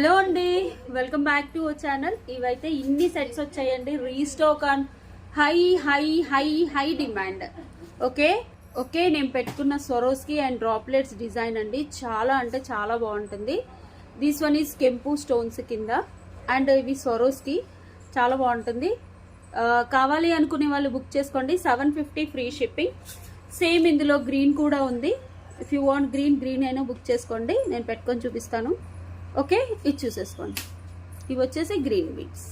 Hello అండి, welcome back to our channel. ఇవైతే ఇన్ని సెట్స్ వచ్చాయండి, restock on high high high high demand. Okay okay నేను పెట్టుకున్న స్వరోస్కి అండ్ డ్రాప్లెట్స్ డిజైన్ అండి, చాలా అంటే చాలా బాగుంటుంది. దిస్ వన్ ఈజ్ కెంపు స్టోన్స్ కింద అండ్ ఇవి స్వరోస్కి చాలా బాగుంటుంది. కావాలి అనుకునే వాళ్ళు బుక్ చేసుకోండి. 750 ఫ్రీ షిప్పింగ్. సేమ్ ఇందులో గ్రీన్ కూడా ఉంది. ఇఫ్ యూ వాంట్ గ్రీన్ అయినా బుక్ చేసుకోండి, నేను పెట్టుకొని చూపిస్తాను. ఓకే, ఇది చూసేసుకోండి. ఇవి వచ్చేసి గ్రీన్ బీట్స్,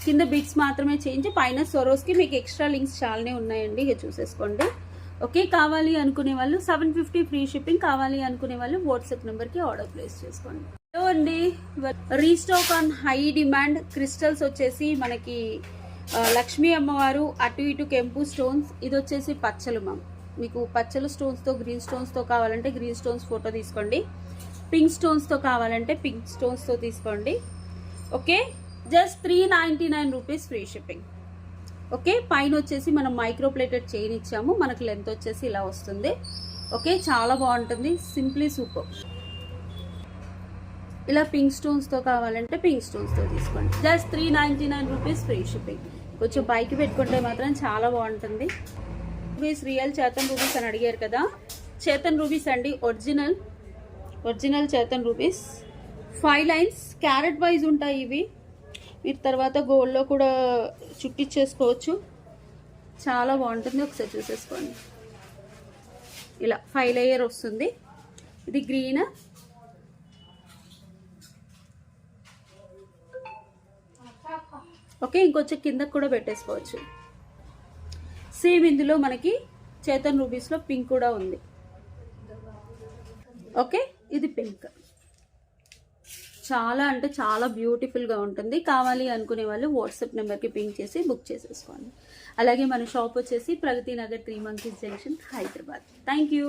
కింద బీట్స్ మాత్రమే చేంజ్, పైన సొరోస్కి మీకు ఎక్స్ట్రా లింక్స్ చాలానే ఉన్నాయండి, ఇక చూసేసుకోండి. ఓకే, కావాలి అనుకునే వాళ్ళు 750 ఫ్రీ షిప్పింగ్, కావాలి అనుకునే వాళ్ళు వాట్సాప్ నెంబర్కి ఆర్డర్ ప్లేస్ చేసుకోండి. హలో అండి, restock on high demand. Crystals వచ్చేసి మనకి లక్ష్మీ అమ్మవారు, అటు ఇటు కెంపు స్టోన్స్, ఇది వచ్చేసి పచ్చలు. మీకు పచ్చలు స్టోన్స్తో గ్రీన్ స్టోన్స్తో కావాలంటే గ్రీన్ స్టోన్స్ ఫోటో తీసుకోండి, పింక్ స్టోన్స్తో కావాలంటే పింక్ స్టోన్స్తో తీసుకోండి. Okay, just 399 rupees free shipping. Okay, పైన వచ్చేసి మనం మైక్రో ప్లేటెడ్ చైన్ ఇచ్చాము, మనకు లెంత్ వచ్చేసి ఇలా వస్తుంది. ఓకే, చాలా బాగుంటుంది, సింప్లీ సూపర్. ఇలా పింక్ స్టోన్స్తో కావాలంటే పింక్ స్టోన్స్తో తీసుకోండి. Just 399 rupees free shipping. కొంచెం పైకి పెట్టుకుంటే మాత్రం చాలా బాగుంటుంది. రూబీస్ రియల్ చేతన్ రూబీస్ అని అడిగారు కదా, చేతన్ రూబీస్ అండి, original Chetan rubies. 5 lines carrot wise ఉంటాయి ఇవి. మీరు తర్వాత గోల్డ్లో కూడా చుట్టించేసుకోవచ్చు, చాలా బాగుంటుంది. ఒకసారి చూసేసుకోండి, ఇలా 5 లేయర్ వస్తుంది. ఇది గ్రీన్, ఓకే, ఇంకొంచెం కిందకు కూడా పెట్టేసుకోవచ్చు. సేమ్ ఇందులో మనకి చేతన్ రూబీస్లో పింక్ కూడా ఉంది. ఓకే, ఇది పింక్, చాలా అంటే చాలా బ్యూటిఫుల్గా ఉంటుంది. కావాలి అనుకునే వాళ్ళు వాట్సాప్ నెంబర్కి పింక్ చేసి బుక్ చేసేసుకోండి. అలాగే మన షాప్ వచ్చేసి Pragathi Nagar 3 monkeys junction, Hyderabad. Thank you.